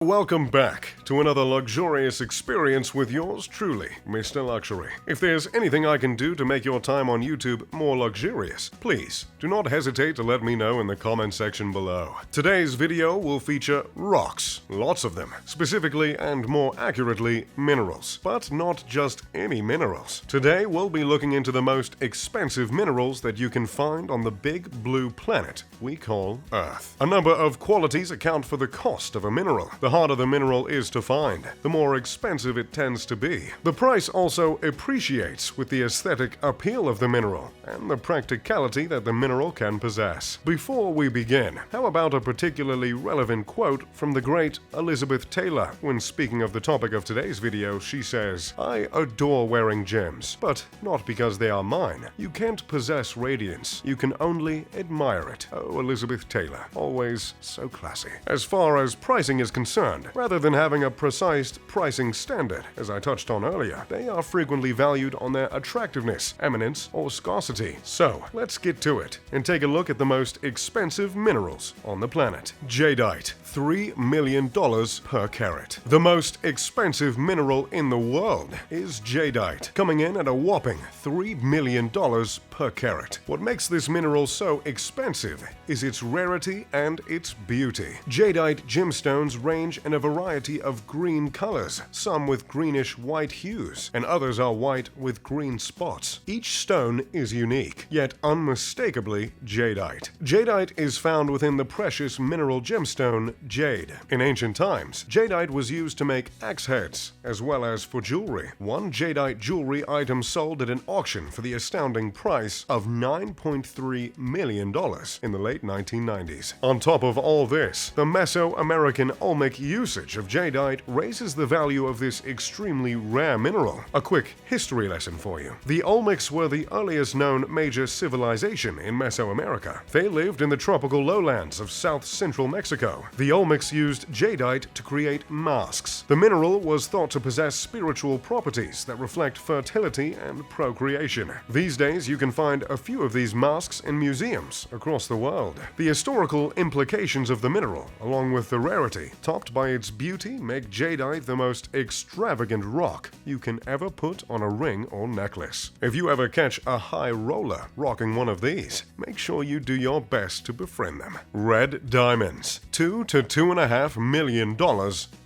Welcome back to another luxurious experience with yours truly, Mr. Luxury. If there's anything I can do to make your time on YouTube more luxurious, please do not hesitate to let me know in the comment section below. Today's video will feature rocks, lots of them, specifically and more accurately minerals, but not just any minerals. Today we'll be looking into the most expensive minerals that you can find on the big blue planet we call Earth. A number of qualities account for the cost of a mineral. The harder the mineral is to find, the more expensive it tends to be. The price also appreciates with the aesthetic appeal of the mineral and the practicality that the mineral can possess. Before we begin, how about a particularly relevant quote from the great Elizabeth Taylor? When speaking of the topic of today's video, she says, "I adore wearing gems, but not because they are mine. You can't possess radiance. You can only admire it." Oh, Elizabeth Taylor, always so classy. As far as pricing is concerned, rather than having a precise pricing standard, as I touched on earlier, they are frequently valued on their attractiveness, eminence, or scarcity. So, let's get to it and take a look at the most expensive minerals on the planet. Jadeite, $3 million per carat. The most expensive mineral in the world is jadeite, coming in at a whopping $3 million per carat. What makes this mineral so expensive is its rarity and its beauty. Jadeite gemstones range in a variety of green colors, some with greenish-white hues, and others are white with green spots. Each stone is unique, yet unmistakably jadeite. Jadeite is found within the precious mineral gemstone jade. In ancient times, jadeite was used to make axe heads, as well as for jewelry. One jadeite jewelry item sold at an auction for the astounding price of $9.3 million in the late 1990s. On top of all this, the Mesoamerican Olmec usage of jadeite raises the value of this extremely rare mineral. A quick history lesson for you. The Olmecs were the earliest known major civilization in Mesoamerica. They lived in the tropical lowlands of south-central Mexico. The Olmecs used jadeite to create masks. The mineral was thought to possess spiritual properties that reflect fertility and procreation. These days, you can find a few of these masks in museums across the world. The historical implications of the mineral, along with the rarity, topped by its beauty, make jadeite the most extravagant rock you can ever put on a ring or necklace. If you ever catch a high roller rocking one of these, make sure you do your best to befriend them. Red diamonds, $2 to $2.5 million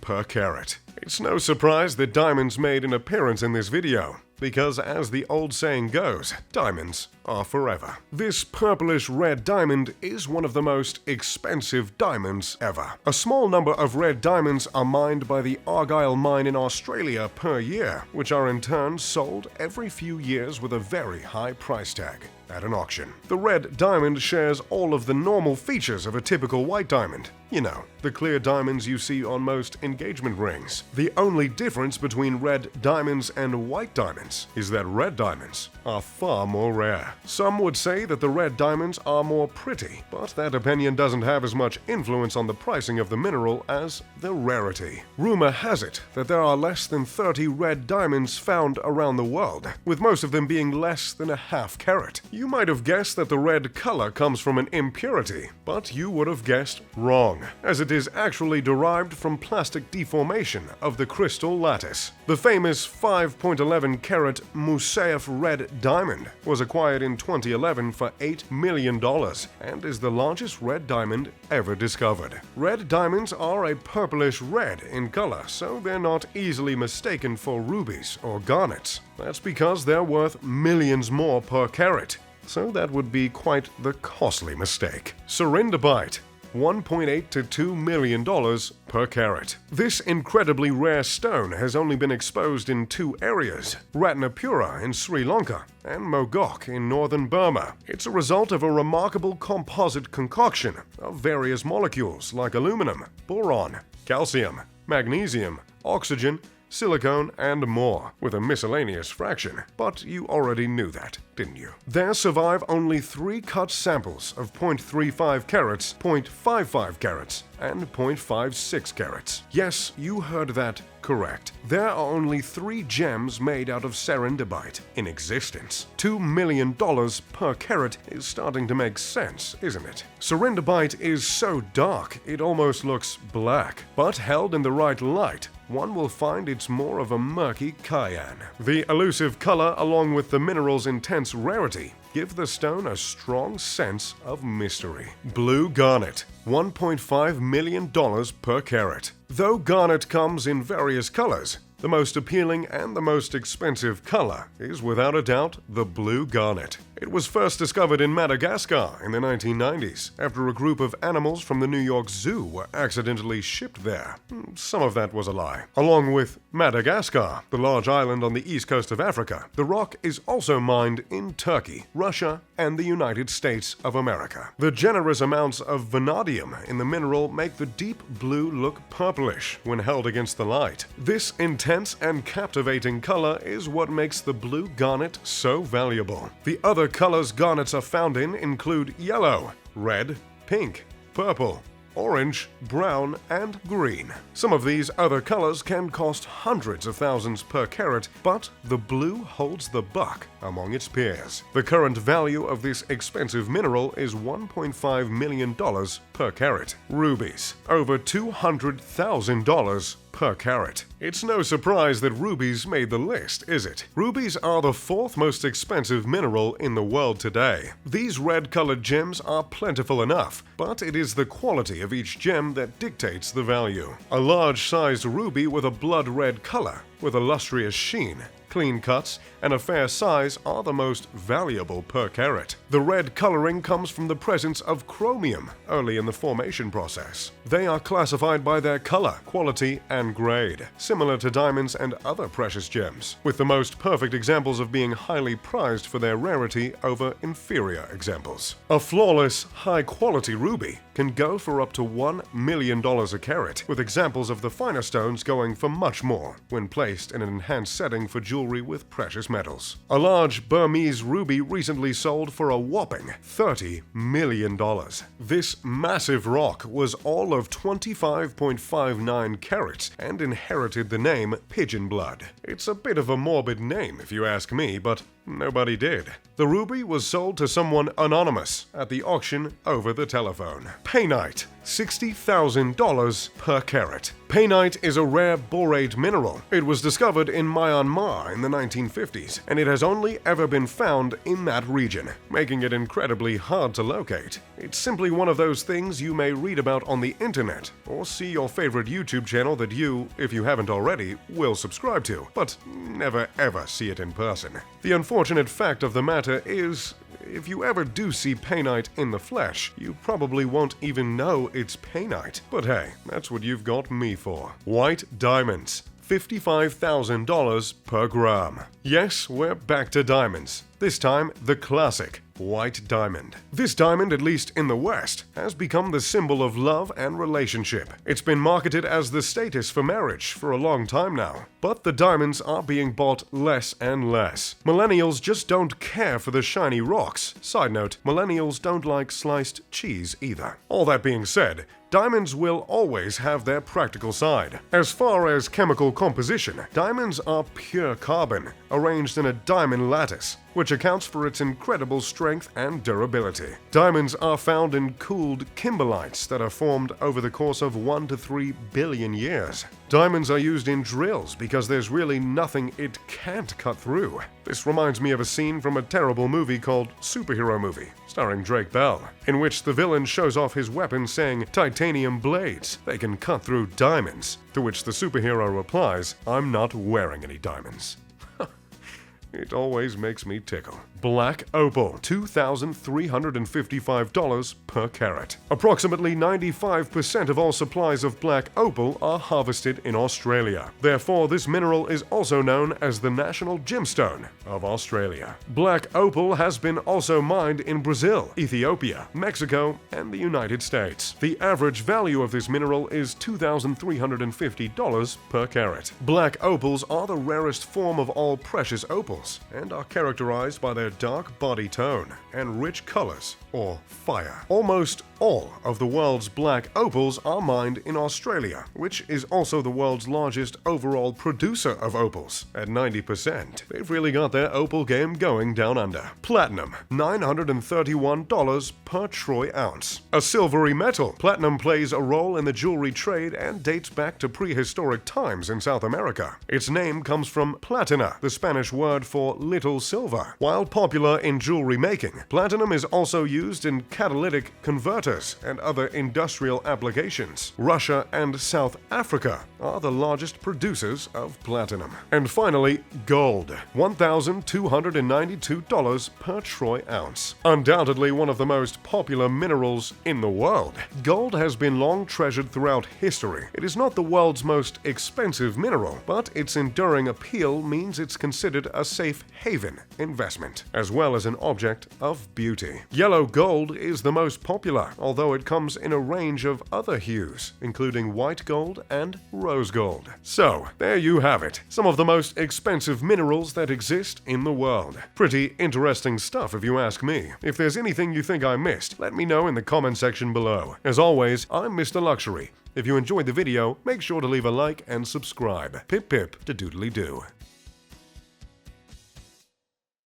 per carat. It's no surprise that diamonds made an appearance in this video, because as the old saying goes, diamonds are forever. This purplish red diamond is one of the most expensive diamonds ever. A small number of red diamonds are mined by the Argyle mine in Australia per year, which are in turn sold every few years with a very high price tag at an auction. The red diamond shares all of the normal features of a typical white diamond. You know, the clear diamonds you see on most engagement rings. The only difference between red diamonds and white diamonds is that red diamonds are far more rare. Some would say that the red diamonds are more pretty, but that opinion doesn't have as much influence on the pricing of the mineral as the rarity. Rumor has it that there are less than 30 red diamonds found around the world, with most of them being less than a half carat. You might have guessed that the red color comes from an impurity, but you would have guessed wrong, as it is actually derived from plastic deformation of the crystal lattice. The famous 5.11 carat Musaeff red diamond was acquired in 2011 for $8 million and is the largest red diamond ever discovered. Red diamonds are a purplish red in color, so they're not easily mistaken for rubies or garnets. That's because they're worth millions more per carat, so that would be quite the costly mistake. Serinderbite, $1.8 to $2 million per carat. This incredibly rare stone has only been exposed in two areas, Ratnapura in Sri Lanka and Mogok in northern Burma. It's a result of a remarkable composite concoction of various molecules like aluminum, boron, calcium, magnesium, oxygen, silicone, and more, with a miscellaneous fraction. But you already knew that, didn't you? There survive only 3 cut samples of 0.35 carats, 0.55 carats, and 0.56 carats. Yes, you heard that correct. There are only 3 gems made out of serendipite in existence. $2 million per carat is starting to make sense, isn't it? Serendipite is so dark it almost looks black, but held in the right light, one will find it's more of a murky cayenne. The elusive color, along with the mineral's intense rarity, give the stone a strong sense of mystery. Blue garnet, $1.5 million per carat. Though garnet comes in various colors, the most appealing and the most expensive color is without a doubt the blue garnet. It was first discovered in Madagascar in the 1990s after a group of animals from the New York Zoo were accidentally shipped there. Some of that was a lie. Along with Madagascar, the large island on the east coast of Africa, the rock is also mined in Turkey, Russia, and the United States of America. The generous amounts of vanadium in the mineral make the deep blue look purplish when held against the light. This intense and captivating color is what makes the blue garnet so valuable. The other colors garnets are found in include yellow, red, pink, purple, orange, brown, and green. Some of these other colors can cost hundreds of thousands per carat, but the blue holds the buck among its peers. The current value of this expensive mineral is $1.5 million per carat. Rubies, over $200,000 per carat. It's no surprise that rubies made the list, is it? Rubies are the 4th most expensive mineral in the world today. These red-colored gems are plentiful enough, but it is the quality of each gem that dictates the value. A large-sized ruby with a blood-red color, with a lustrous sheen, clean cuts, and a fair size are the most valuable per carat. The red coloring comes from the presence of chromium early in the formation process. They are classified by their color, quality, and grade, similar to diamonds and other precious gems, with the most perfect examples of being highly prized for their rarity over inferior examples. A flawless, high-quality ruby can go for up to $1 million a carat, with examples of the finer stones going for much more when placed in an enhanced setting for jewelry with precious metals. A large Burmese ruby recently sold for a whopping $30 million. This massive rock was all of 25.59 carats and inherited the name Pigeon Blood. It's a bit of a morbid name if you ask me, but nobody did. The ruby was sold to someone anonymous at the auction over the telephone. Painite, $60,000 per carat. Painite is a rare borate mineral. It was discovered in Myanmar in the 1950s, and it has only ever been found in that region, making it incredibly hard to locate. It's simply one of those things you may read about on the internet, or see your favorite YouTube channel that you, if you haven't already, will subscribe to, but never ever see it in person. The unfortunate fact of the matter is, if you ever do see painite in the flesh, you probably won't even know it's painite. But hey, that's what you've got me for. White diamonds, $55,000 per gram. Yes, we're back to diamonds. This time, the classic white diamond. This diamond, at least in the West, has become the symbol of love and relationship. It's been marketed as the status for marriage for a long time now. But the diamonds are being bought less and less. Millennials just don't care for the shiny rocks. Side note, millennials don't like sliced cheese either. All that being said, diamonds will always have their practical side. As far as chemical composition, diamonds are pure carbon, arranged in a diamond lattice, which accounts for its incredible strength and durability. Diamonds are found in cooled kimberlites that are formed over the course of 1 to 3 billion years. Diamonds are used in drills because there's really nothing it can't cut through. This reminds me of a scene from a terrible movie called Superhero Movie, starring Drake Bell, in which the villain shows off his weapon saying, "Titanium blades, they can cut through diamonds," to which the superhero replies, "I'm not wearing any diamonds." It always makes me tickle. Black opal, $2,355 per carat. Approximately 95% of all supplies of black opal are harvested in Australia. Therefore, this mineral is also known as the national gemstone of Australia. Black opal has been also mined in Brazil, Ethiopia, Mexico, and the United States. The average value of this mineral is $2,350 per carat. Black opals are the rarest form of all precious opals and are characterized by their dark body tone and rich colors or fire. Almost all of the world's black opals are mined in Australia, which is also the world's largest overall producer of opals at 90%. They've really got their opal game going down under. Platinum, $931 per troy ounce. A silvery metal, platinum plays a role in the jewelry trade and dates back to prehistoric times in South America. Its name comes from platina, the Spanish word for little silver. While popular in jewelry making, platinum is also used in catalytic converters and other industrial applications. Russia and South Africa are the largest producers of platinum. And finally, gold, $1,292 per troy ounce. Undoubtedly one of the most popular minerals in the world. Gold has been long treasured throughout history. It is not the world's most expensive mineral, but its enduring appeal means it's considered a safe haven investment, as well as an object of beauty. Yellow gold is the most popular, although it comes in a range of other hues, including white gold and rose gold. So, there you have it, some of the most expensive minerals that exist in the world. Pretty interesting stuff if you ask me. If there's anything you think I missed, let me know in the comment section below. As always, I'm Mr. Luxury. If you enjoyed the video, make sure to leave a like and subscribe. Pip pip to doodly doo.